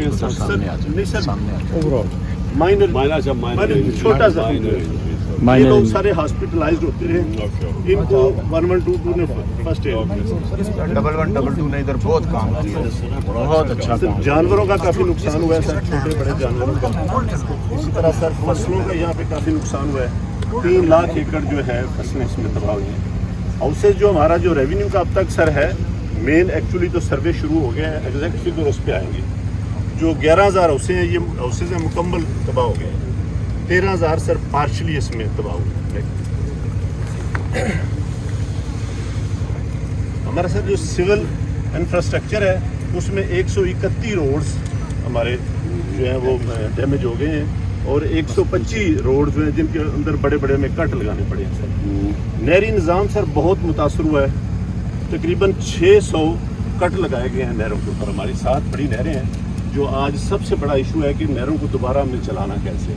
हैं सर? नहीं sir, overall minor छोटा सा ये लोग सारे हॉस्पिटलाइज्ड होते रहे, इनको 1122 ने फर्स्ट एड, 1122 ने इधर बहुत काम किया, बहुत अच्छा काम। जानवरों का काफ़ी नुकसान हुआ है सर, छोटे बड़े जानवरों का। इसी तरह सर फसलों का यहाँ पे काफ़ी नुकसान हुआ है, 3 लाख एकड़ जो है फसलें इसमें तबाह हुई हैं। हाउसेज जो हमारा जो रेवेन्यू का अब तक सर है मेन, एक्चुअली तो सर्वे शुरू हो गया है, एग्जैक्ट फिगर उस पर आएंगे। जो 11,000 हाउसेज हैं, ये हाउसेज हैं मुकम्मल तबाह हो गए हैं, 13,000 सर पार्शली इसमें तबाह हुए। हमारा सर जो सिविल इंफ्रास्ट्रक्चर है उसमें 131 रोड्स हमारे जो हैं वो डैमेज हो गए हैं, और 125 रोड जो हैं जिनके अंदर बड़े बड़े में कट लगाने पड़े हैं सर। नहरी निज़ाम सर बहुत मुतासर हुआ है, तकरीबन 600 कट लगाए गए हैं नहरों के ऊपर। हमारी 7 बड़ी नहरें हैं, जो आज सबसे बड़ा इशू है कि नहरों को दोबारा हमने चलाना कैसे।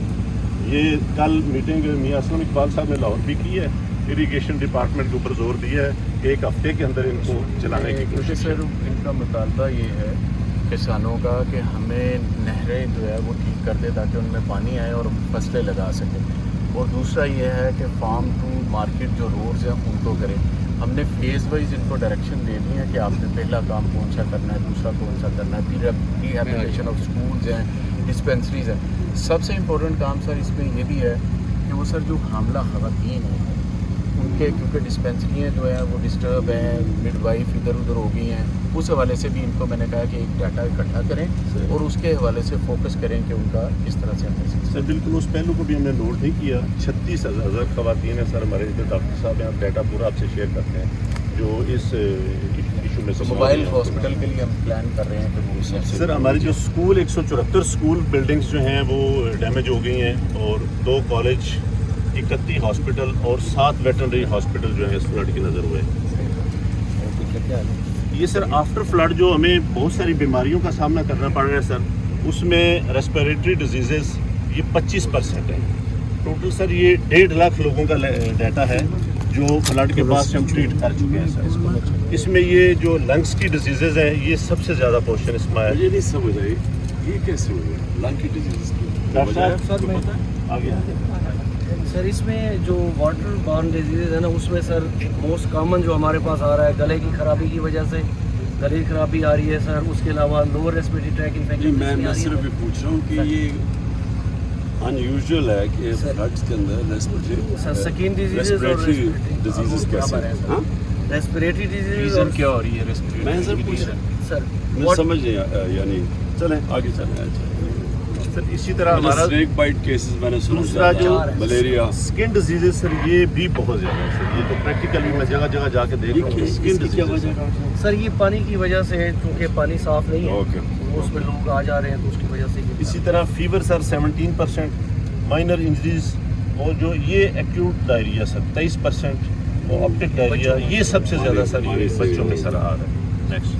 ये कल मीटिंग मियां असलम इकबाल साहब ने लाहौर भी की है, इरीगेशन डिपार्टमेंट के ऊपर जोर दिया है कि 1 हफ्ते के अंदर इनको चलाने की कोशिश। सर इनका मुतालबा ये है किसानों का कि हमें नहरें जो है वो ठीक कर दे ताकि उनमें पानी आए और फसलें लगा सकें, और दूसरा ये है कि फार्म टू मार्केट जो रोड्स हैं उनको करें। हमने फेज़ वाइज इनको डायरेक्शन दे दी है कि आपने पहला काम कौन सा करना है, दूसरा कौन सा करना है, रिहैबिलिटेशन ऑफ स्कूल्स हैं, डिस्पेंसरीज हैं। सबसे इम्पोर्टेंट काम सर इसमें ये भी है कि वो सर जो हामला ख़वातीन हैं उनके, क्योंकि डिस्पेंसरियाँ जो हैं वो डिस्टर्ब हैं, मिडवाइफ इधर उधर हो गई हैं, उस हवाले से भी इनको मैंने कहा कि एक डाटा इकट्ठा करें और उसके हवाले से फोकस करें कि उनका किस तरह से हमें। सर बिल्कुल उस पहलू को भी हमने नोट नहीं किया। 36,000 ख़वातीन हैं सर हमारे जो डॉक्टर साहब हैं, आप डाटा पूरा आपसे शेयर करते हैं, जो इस इशू में से मोबाइल हॉस्पिटल के लिए हम प्लान कर रहे हैं कि वो सर हमारे जो स्कूल 174 स्कूल बिल्डिंग्स जो हैं वो डैमेज हो गई हैं, और 2 कॉलेज, 31 हॉस्पिटल और 7 वेटरनरी हॉस्पिटल जो हैं इस फ्लड की नज़र हुए। ये सर आफ्टर फ्लड जो हमें बहुत सारी बीमारियों का सामना करना पड़ रहा है सर, उसमें रेस्पिरेटरी डिजीज़ेस ये 25% है टोटल सर। ये 1.5 लाख लोगों का डाटा है जो फ्लड के बाद से हम ट्रीट कर चुके हैं सर। इसमें ये जो लंग्स की डिजीज़ेज है ये सबसे ज़्यादा पोर्शन इसमें है। मुझे नहीं समझ आई ये कैसे हुई लंग की डिजीज की? सर इसमें जो वाटर बॉर्न डिजीज़ है ना, उसमें सर मोस्ट कॉमन जो हमारे पास आ रहा है गले की खराबी की वजह से गले की खराबी आ रही है सर। उसके अलावा लोअर रेस्पिरेटरी ट्रैक इन्फेक्शन। मैं सिर्फ ये पूछ रहा हूँ कि ये अनयूजुअल है कि फ्लड्स के अंदर स्किन डिजीज़ और डिजीजेस कैसे हैं? रेस्पिरेटरी डिजीज़ रीज़न क्या हो रही है रेस्पिरेटरी? मैं सर पूछ रहा हूँ सर मैं समझ नहीं यानी चलें आगे चलें। सर इसी तरह हमारा स्नेक बाइट केसेस मैंने सुना, दूसरा जो मलेरिया, स्किन डिजीजेस सर ये भी बहुत ज़्यादा है सर। ये तो प्रैक्टिकली मैं जगह जगह जाके देख रहा हूँ स्किन डिजीज। सर ये पानी की वजह से है, क्योंकि पानी साफ नहीं है ओके, उसमें लोग आ जा रहे हैं तो उसकी वजह से। इसी तरह फीवर सर 17%, माइनर इंजरीज, और जो ये एक्यूट डायरिया सर 23%, और ऑप्टिक डायरिया ये सबसे ज़्यादा सर ये बच्चों में सर आ रहा है। नेक्स्ट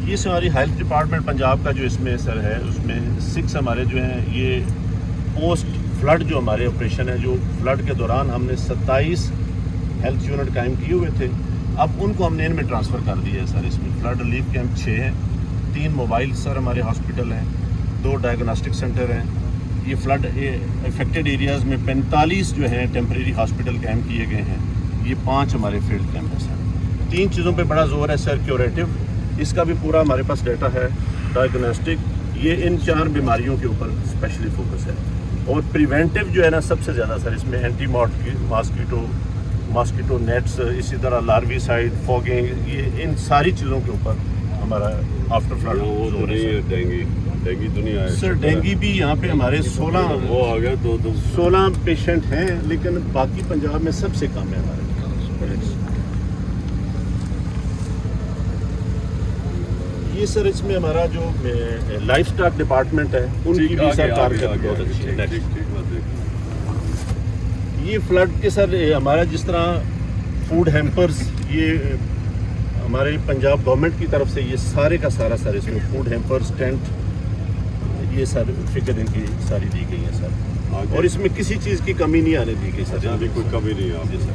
ये हमारी हेल्थ डिपार्टमेंट पंजाब का जो इसमें सर है, उसमें 6 हमारे जो हैं ये पोस्ट फ्लड जो हमारे ऑपरेशन है, जो फ्लड के दौरान हमने 27 हेल्थ यूनिट कायम किए हुए थे, अब उनको हमने इनमें ट्रांसफ़र कर दिया है सर। इसमें फ्लड रिलीफ कैंप 6 हैं, 3 मोबाइल सर हमारे हॉस्पिटल हैं, 2 डायग्नोस्टिक सेंटर हैं। ये फ्लड इफेक्टेड एरियाज़ में 45 जो हैं टेम्परेरी हॉस्पिटल कैंप किए गए हैं। ये 5 हमारे फील्ड कैंप हैं सर। 3 चीज़ों पे बड़ा जोर है सर। क्यूरेटिव, इसका भी पूरा हमारे पास डाटा है। डायग्नोस्टिक, ये इन 4 बीमारियों के ऊपर स्पेशली फोकस है। और प्रिवेंटिव जो है ना सबसे ज़्यादा सर, इसमें एंटी मॉस्किटो नेट्स, इसी तरह लार्विसाइड, फॉगिंग, ये इन सारी चीज़ों के ऊपर हमारा आफ्टर फ्लड जोर है। डेंगी दुनिया है सर डेंगी भी यहाँ पे हमारे 16 वो आ गया 16 पेशेंट हैं, लेकिन बाकी पंजाब में सबसे कम है हमारे। ये सर इसमें हमारा जो लाइफ स्टॉक डिपार्टमेंट है उनकी भी सर कारकर्दगी बहुत अच्छी है। ये फ्लड के सर हमारा जिस तरह फूड हैम्पर्स, ये हमारे पंजाब गवर्नमेंट की तरफ से ये सारे का सारा सर इसमें फूड हैम्पर्स, टेंट, ये सर फिक्र इनकी सारी दी गई है सर। और इसमें किसी चीज़ की कमी नहीं आने दी गई सर। अभी कोई कमी नहीं है सर।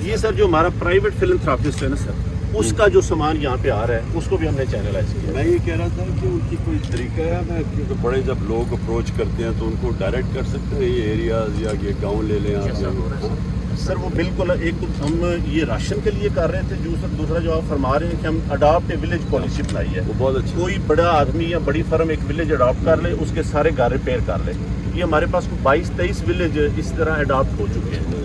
ये सर जो हमारा प्राइवेट फिलंथ्रापिस्ट है ना सर, اس کا جو سامان یہاں پہ آ رہا ہے اس کو بھی ہم نے چینلائز کیا. میں یہ کہہ رہا تھا کہ ان کی کوئی طریقہ ہے میں کیونکہ بڑے جب لوگ اپروچ کرتے ہیں تو ان کو ڈائریکٹ کر سکتے ہیں یہ ایریاز یا یہ گاؤں لے لیں آپ. سر وہ بالکل ایک تو ہم یہ راشن کے لیے کر رہے تھے جو سر دوسرا جو آپ فرما رہے ہیں کہ ہم اڈاپٹ اے ولیج پالیسی بنائی ہے. وہ بہت اچھا. کوئی بڑا آدمی یا بڑی فرم ایک ولیج اڈاپٹ کر لے اس کے سارے گھر ریپیئر کر لے. یہ ہمارے پاس 22-23 ولیج اس طرح اڈاپٹ ہو چکے ہیں.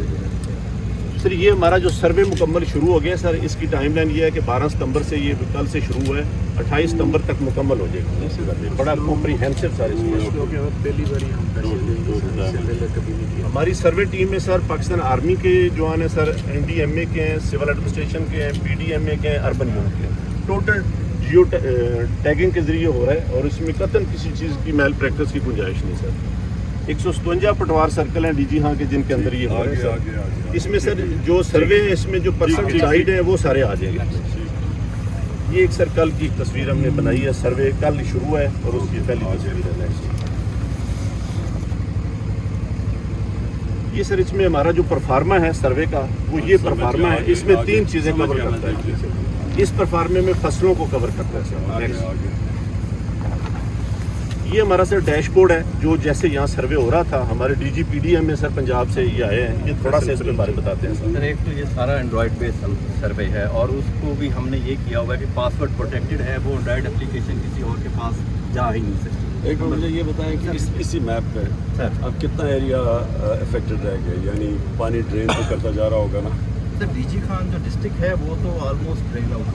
سر یہ ہمارا جو سروے مکمل شروع ہو گیا سر اس کی ٹائم لائن یہ ہے کہ 12 ستمبر سے یہ کل سے شروع ہوا ہے 28 ستمبر تک مکمل ہو جائے گا. بڑا کمپریہنسو سر ہماری سروے ٹیم میں سر پاکستان آرمی کے جوان ہیں سر NDMA کے ہیں سول ایڈمنسٹریشن کے ہیں PDMA کے ہیں اربن یونٹ کے ہیں. ٹوٹل جیو ٹیگنگ کے ذریعے ہو رہا ہے اور اس میں قطعاً کسی چیز کی میل پریکٹس کی گنجائش نہیں سر. 157 پٹوار سرکل ہیں DG ہاں کے جن کے اندر یہ ہو رہا ہے سر. اس میں سر جو سروے ہے اس میں جو پرسنٹ ڈائیڈ ہیں وہ سارے آ جائیں گے. یہ ایک سر کل کی تصویر ہم نے بنائی ہے. سروے کل شروع ہے اور اس کی پہلی تصویر ہے. یہ سر اس میں ہمارا جو پرفارما ہے سروے کا وہ یہ پرفارما ہے. اس میں 3 چیزیں کور کرتا ہے. اس پرفارمے میں فصلوں کو کور کرتا ہے سر. یہ ہمارا سر ڈیش بورڈ ہے جو جیسے یہاں سروے ہو رہا تھا ہمارے DG PDM سر پنجاب سے یہ آئے ہیں. یہ تھوڑا سا اس کے بارے بتاتے ہیں سر. ایک تو یہ سارا اینڈرائڈ بیس سروے ہے اور اس کو بھی ہم نے یہ کیا ہوا ہے کہ پاسورڈ پروٹیکٹڈ ہے. وہ اینڈرائڈ اپلیکیشن کسی اور کے پاس جا ہی نہیں سکتی. ایک بار مجھے یہ بتائیں کہ اسی میپ پہ اب کتنا ایریا افیکٹڈ رہ گیا یعنی پانی ڈرین تو کرتا جا رہا ہوگا نا. سر DG خان جو ڈسٹرکٹ ہے وہ تو آلموسٹ ڈرین آؤٹ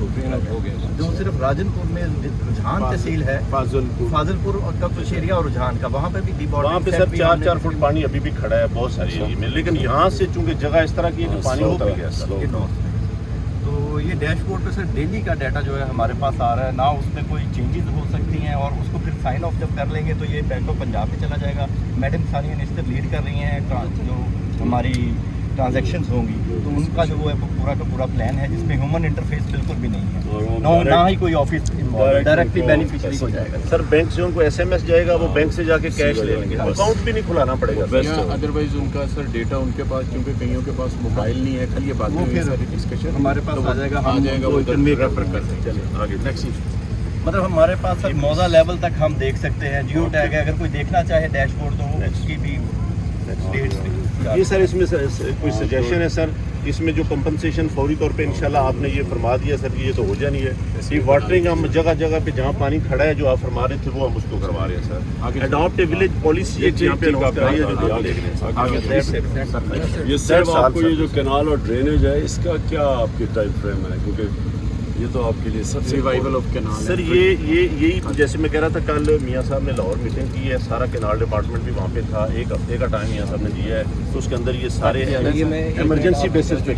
ہو گیا. جو صرف راجن پور میں رجحان تحصیل ہے فاضل پور کا کچھ ایریا اور رجحان کا وہاں پہ بھی وہاں پہ سر 4 فٹ پانی ابھی بھی کھڑا ہے بہت ساری ایریا میں. لیکن یہاں سے چونکہ جگہ اس طرح کی ہے کہ پانی ہو گیا سر. تو یہ ڈیش بورڈ پہ سر ڈیلی کا ڈیٹا جو ہے ہمارے پاس آ رہا ہے. نہ اس میں کوئی چینجز ہو سکتی ہیں اور اس کو پھر سائن آف جب کر لیں گے تو یہ بینک آف پنجاب میں چلا جائے گا. میڈم ثانیہ نشتر لیڈ کر رہی ہیں جو ہماری ٹرانزیکشنز ہوں گی تو ان کا جو ہے پورا کا پورا پلان ہے جس میں ہیومن انٹرفیس بالکل بھی نہیں ہے. نہ ہی کوئی آفس ڈائریکٹلی بینیفیشری کو جائے گا. سر بینک سے ان کو SMS جائے گا وہ بینک سے جا کے کیش لے لیں گے. اکاؤنٹ بھی نہیں کھلانا پڑے گا. ادروائز ان کا سر ڈیٹا ان کے پاس کیونکہ کئیوں کے پاس موبائل نہیں ہے. کل یہ بات ساری ڈسکشن ہمارے پاس آ جائے گا. وہ ریفر کر سکتے ہیں. آگے نیکسٹ مطلب ہمارے پاس سر موزہ لیول تک ہم دیکھ سکتے ہیں. جیو ٹیگ ہے اگر کوئی دیکھنا چاہے ڈیش بورڈ تو اس کی بھی یہ سر اس میں کوئی سجیشن ہے سر. اس میں جو کمپنسیشن فوری طور پہ انشاءاللہ آپ نے یہ فرما دیا سر کہ یہ تو ہو جانی ہے. یہ واٹرنگ ہم جگہ جگہ پہ جہاں پانی کھڑا ہے جو آپ فرما رہے تھے وہ ہم اس کو کروا رہے ہیں سر. اڈاپٹ اے ولیج پالیسی یہاں پہ لانچ کرائی ہے جو آپ دیکھ رہے ہیں. یہ صرف آپ کو یہ جو کینال اور ڈرینیج ہے اس کا کیا آپ کی ٹائم فریم ہے کیونکہ یہ تو آپ کے لیے سب سے ریوائول آف کینال سر یہی جیسے میں کہہ رہا تھا کل میاں صاحب نے لاہور میٹنگ کی ہے. سارا کینال ڈپارٹمنٹ بھی وہاں پہ تھا. 1 ہفتے کا ٹائم میاں صاحب نے دیا ہے تو اس کے اندر یہ سارے ایمرجنسی بیسس پہ